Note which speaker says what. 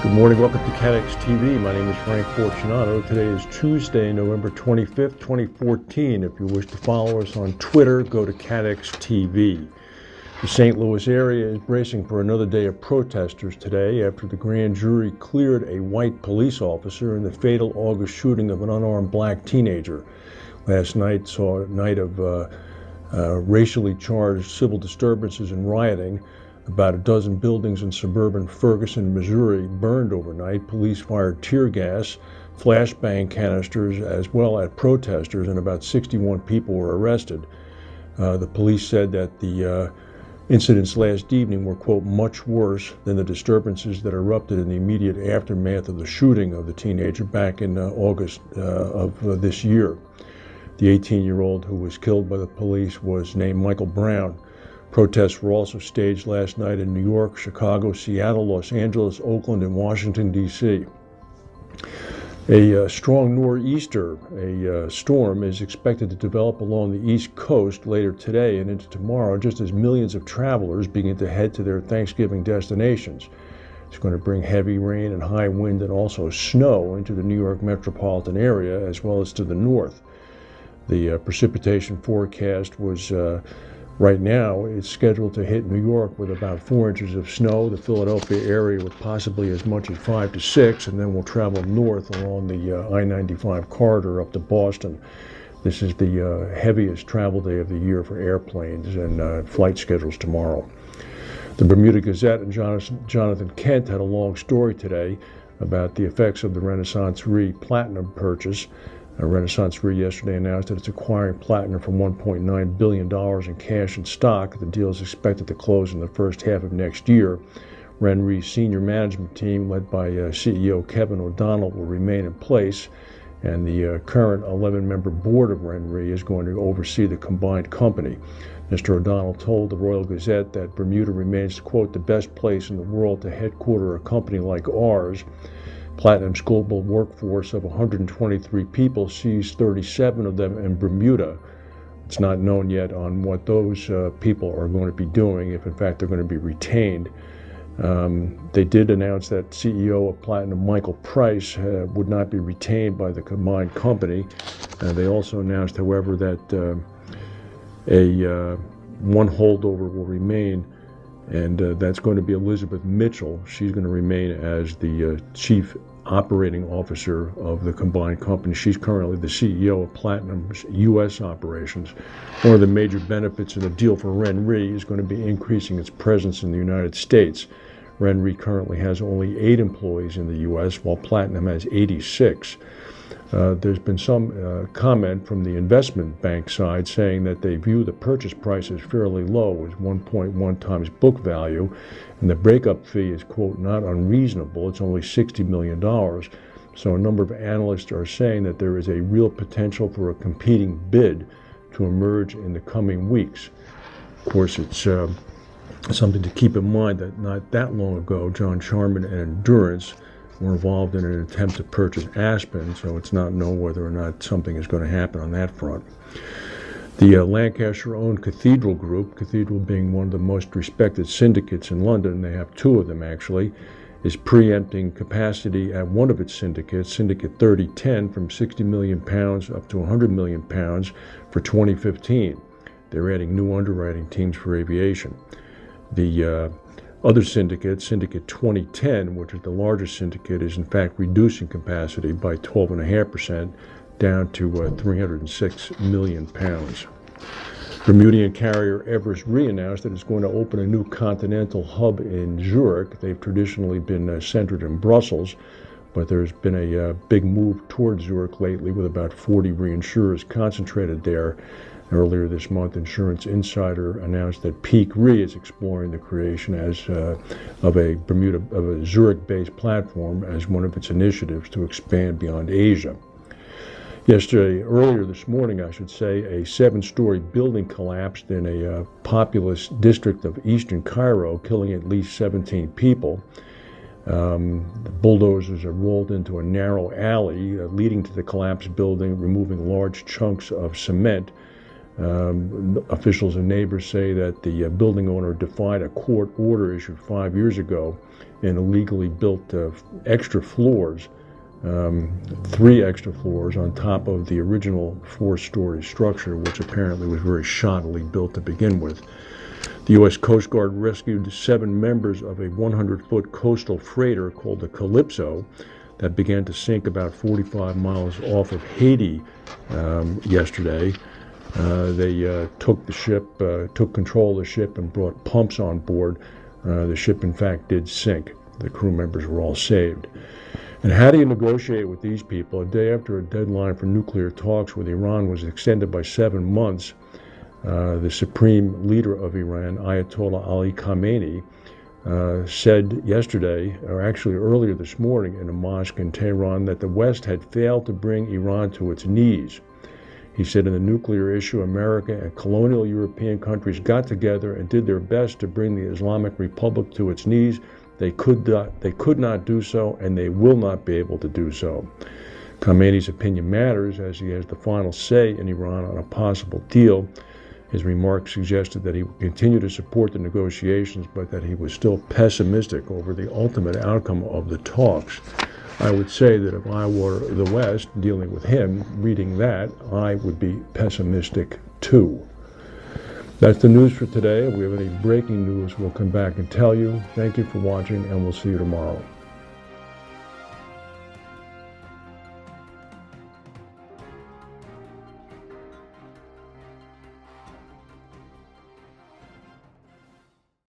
Speaker 1: Good morning, welcome to Catex TV. My name is Frank Fortunato. Today is Tuesday, November 25th, 2014. If you wish to follow us on Twitter, go to Catex TV. The St. Louis area is bracing for another day of protesters today after the grand jury cleared a white police officer in the fatal August shooting of an unarmed black teenager. Last night saw a night of racially charged civil disturbances and rioting. About a dozen buildings in suburban Ferguson, Missouri burned overnight. Police fired tear gas, flashbang canisters as well at protesters, and about 61 people were arrested. The police said that the incidents last evening were, quote, much worse than the disturbances that erupted in the immediate aftermath of the shooting of the teenager back in August of this year. The 18-year-old who was killed by the police was named Michael Brown. Protests were also staged last night in New York, Chicago, Seattle, Los Angeles, Oakland, and Washington, D.C. A strong nor'easter, a storm, is expected to develop along the East Coast later today and into tomorrow, just as millions of travelers begin to head to their Thanksgiving destinations. It's going to bring heavy rain and high wind and also snow into the New York metropolitan area as well as to the north. The precipitation forecast was right now, it's scheduled to hit New York with about 4 inches of snow, the Philadelphia area with possibly as much as 5 to 6, and then we'll travel north along the I-95 corridor up to Boston. This is the heaviest travel day of the year for airplanes and flight schedules tomorrow. The Bermuda Gazette and Jonathan Kent had a long story today about the effects of the Renaissance Re platinum purchase. Renaissance Re yesterday announced that it's acquiring platinum for $1.9 billion in cash and stock. The deal is expected to close in the first half of next year. Ren Re's senior management team, led by CEO Kevin O'Donnell, will remain in place, and the current 11-member board of Ren Re is going to oversee the combined company. Mr. O'Donnell told the Royal Gazette that Bermuda remains, quote, the best place in the world to headquarter a company like ours. Platinum's global workforce of 123 people sees 37 of them in Bermuda. It's not known yet on what those people are going to be doing, if in fact they're going to be retained. They did announce that CEO of Platinum, Michael Price, would not be retained by the combined company. They also announced, however, that one holdover will remain, and that's going to be Elizabeth Mitchell. She's going to remain as the chief operating officer of the combined company. She's currently the CEO of Platinum's U.S. operations. One of the major benefits of the deal for Ren Re is going to be increasing its presence in the United States. Ren Re currently has only 8 employees in the U.S., while Platinum has 86. There's been some comment from the investment bank side saying that they view the purchase price as fairly low, as 1.1 times book value, and the breakup fee is, quote, not unreasonable. It's only $60 million. So a number of analysts are saying that there is a real potential for a competing bid to emerge in the coming weeks. Of course, it's something to keep in mind that not that long ago, John Charman and Endurance were involved in an attempt to purchase Aspen, so it's not known whether or not something is going to happen on that front. The Lancashire-owned Cathedral Group, Cathedral being one of the most respected syndicates in London, they have 2 of them actually, is preempting capacity at one of its syndicates, Syndicate 3010, from £60 million up to £100 million for 2015. They're adding new underwriting teams for aviation. The other syndicate, Syndicate 2010, which is the largest syndicate, is in fact reducing capacity by 12.5% down to £306 million. Bermudian carrier Everest Re announced that it's going to open a new continental hub in Zurich. They've traditionally been centered in Brussels, but there's been a big move towards Zurich lately with about 40 reinsurers concentrated there. Earlier this month, Insurance Insider announced that Peak Re is exploring the creation of a Zurich-based platform as one of its initiatives to expand beyond Asia. Earlier this morning, I should say, a 7-story building collapsed in a populous district of eastern Cairo, killing at least 17 people. The bulldozers are rolled into a narrow alley leading to the collapsed building, removing large chunks of cement. Officials and neighbors say that the building owner defied a court order issued 5 years ago and illegally built extra floors, 3 extra floors on top of the original 4-story structure, which apparently was very shoddily built to begin with. The U.S. Coast Guard rescued 7 members of a 100-foot coastal freighter called the Calypso that began to sink about 45 miles off of Haiti yesterday. They took control of the ship and brought pumps on board. The ship, in fact, did sink. The crew members were all saved. And how do you negotiate with these people? A day after a deadline for nuclear talks with Iran was extended by 7 months, the supreme leader of Iran, Ayatollah Ali Khamenei, said yesterday, or actually earlier this morning in a mosque in Tehran, that the West had failed to bring Iran to its knees. He said in the nuclear issue, America and colonial European countries got together and did their best to bring the Islamic Republic to its knees. They could not do so, and they will not be able to do so. Khamenei's opinion matters, as he has the final say in Iran on a possible deal. His remarks suggested that he would continue to support the negotiations, but that he was still pessimistic over the ultimate outcome of the talks. I would say that if I were the West dealing with him, reading that, I would be pessimistic too. That's the news for today. If we have any breaking news, we'll come back and tell you. Thank you for watching, and we'll see you tomorrow.